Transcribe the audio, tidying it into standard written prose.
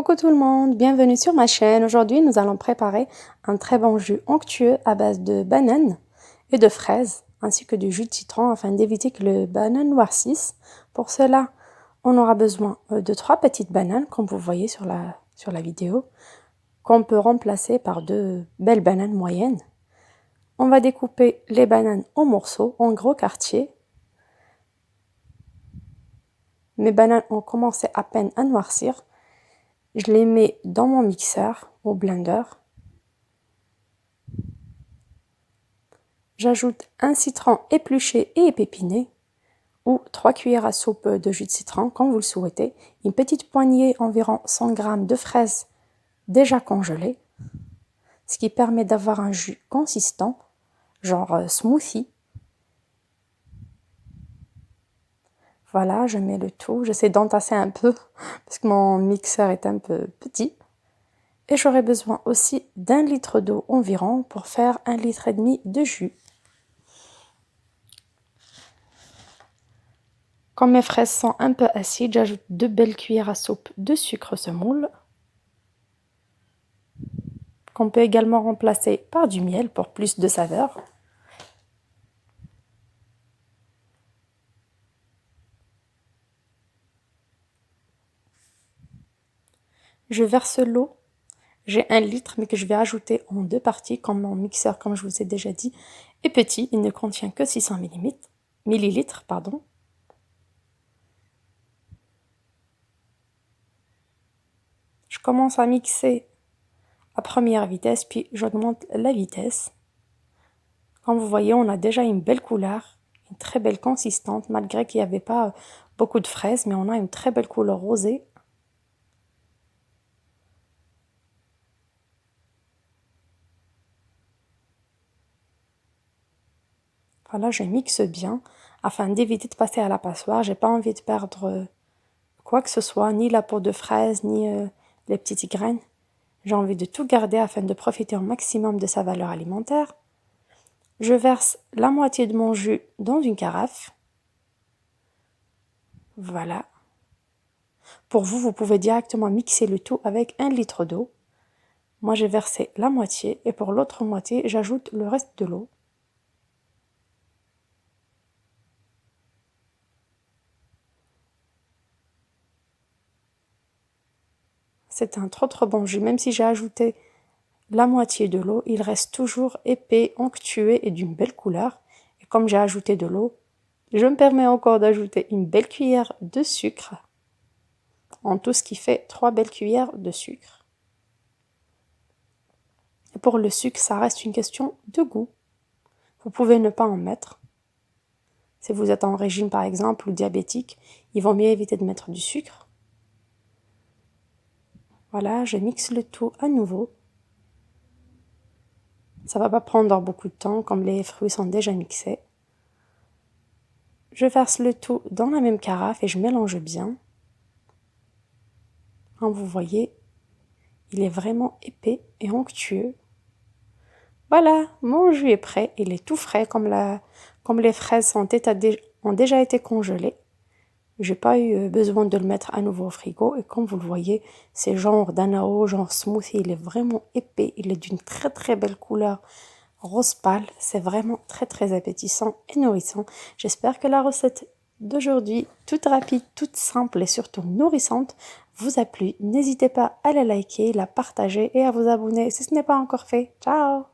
Coucou tout le monde, bienvenue sur ma chaîne. Aujourd'hui, nous allons préparer un très bon jus onctueux à base de bananes et de fraises, ainsi que du jus de citron afin d'éviter que le banane noircisse. Pour cela, on aura besoin de 3 petites bananes, comme vous voyez sur la vidéo, qu'on peut remplacer par 2 belles bananes moyennes. On va découper les bananes en morceaux, en gros quartiers. Mes bananes ont commencé à peine à noircir. Je les mets dans mon mixeur au blender. J'ajoute un citron épluché et épépiné ou 3 cuillères à soupe de jus de citron comme vous le souhaitez. Une petite poignée, environ 100 g de fraises déjà congelées, ce qui permet d'avoir un jus consistant, genre smoothie. Voilà, je mets le tout. J'essaie d'entasser un peu parce que mon mixeur est un peu petit. Et j'aurai besoin aussi d'1 litre d'eau environ pour faire 1,5 litre de jus. Comme mes fraises sont un peu acides, j'ajoute 2 belles cuillères à soupe de sucre semoule, qu'on peut également remplacer par du miel pour plus de saveur. Je verse l'eau. J'ai 1 litre, mais que je vais ajouter en 2 parties, comme mon mixeur, comme je vous ai déjà dit, est petit. Il ne contient que 600 millilitres. Je commence à mixer à première vitesse, puis j'augmente la vitesse. Comme vous voyez, on a déjà une belle couleur, une très belle consistance, malgré qu'il n'y avait pas beaucoup de fraises, mais on a une très belle couleur rosée. Voilà, je mixe bien afin d'éviter de passer à la passoire. J'ai pas envie de perdre quoi que ce soit, ni la peau de fraise, ni les petites graines. J'ai envie de tout garder afin de profiter au maximum de sa valeur alimentaire. Je verse la moitié de mon jus dans une carafe. Voilà. Pour vous, vous pouvez directement mixer le tout avec 1 litre d'eau. Moi, j'ai versé la moitié et pour l'autre moitié, j'ajoute le reste de l'eau. C'est un trop bon jus. Même si j'ai ajouté la moitié de l'eau, il reste toujours épais, onctueux et d'une belle couleur. Et comme j'ai ajouté de l'eau, je me permets encore d'ajouter une belle cuillère de sucre. En tout, ce qui fait 3 belles cuillères de sucre. Et pour le sucre, ça reste une question de goût. Vous pouvez ne pas en mettre. Si vous êtes en régime par exemple ou diabétique, il vaut mieux éviter de mettre du sucre. Voilà, je mixe le tout à nouveau. Ça va pas prendre beaucoup de temps, comme les fruits sont déjà mixés. Je verse le tout dans la même carafe et je mélange bien. Comme vous voyez, il est vraiment épais et onctueux. Voilà, mon jus est prêt. Il est tout frais, comme les fraises ont déjà été congelées. J'ai pas eu besoin de le mettre à nouveau au frigo. Et comme vous le voyez, c'est genre d'anao, genre smoothie. Il est vraiment épais. Il est d'une très belle couleur rose pâle. C'est vraiment très appétissant et nourrissant. J'espère que la recette d'aujourd'hui, toute rapide, toute simple et surtout nourrissante, vous a plu. N'hésitez pas à la liker, la partager et à vous abonner si ce n'est pas encore fait. Ciao!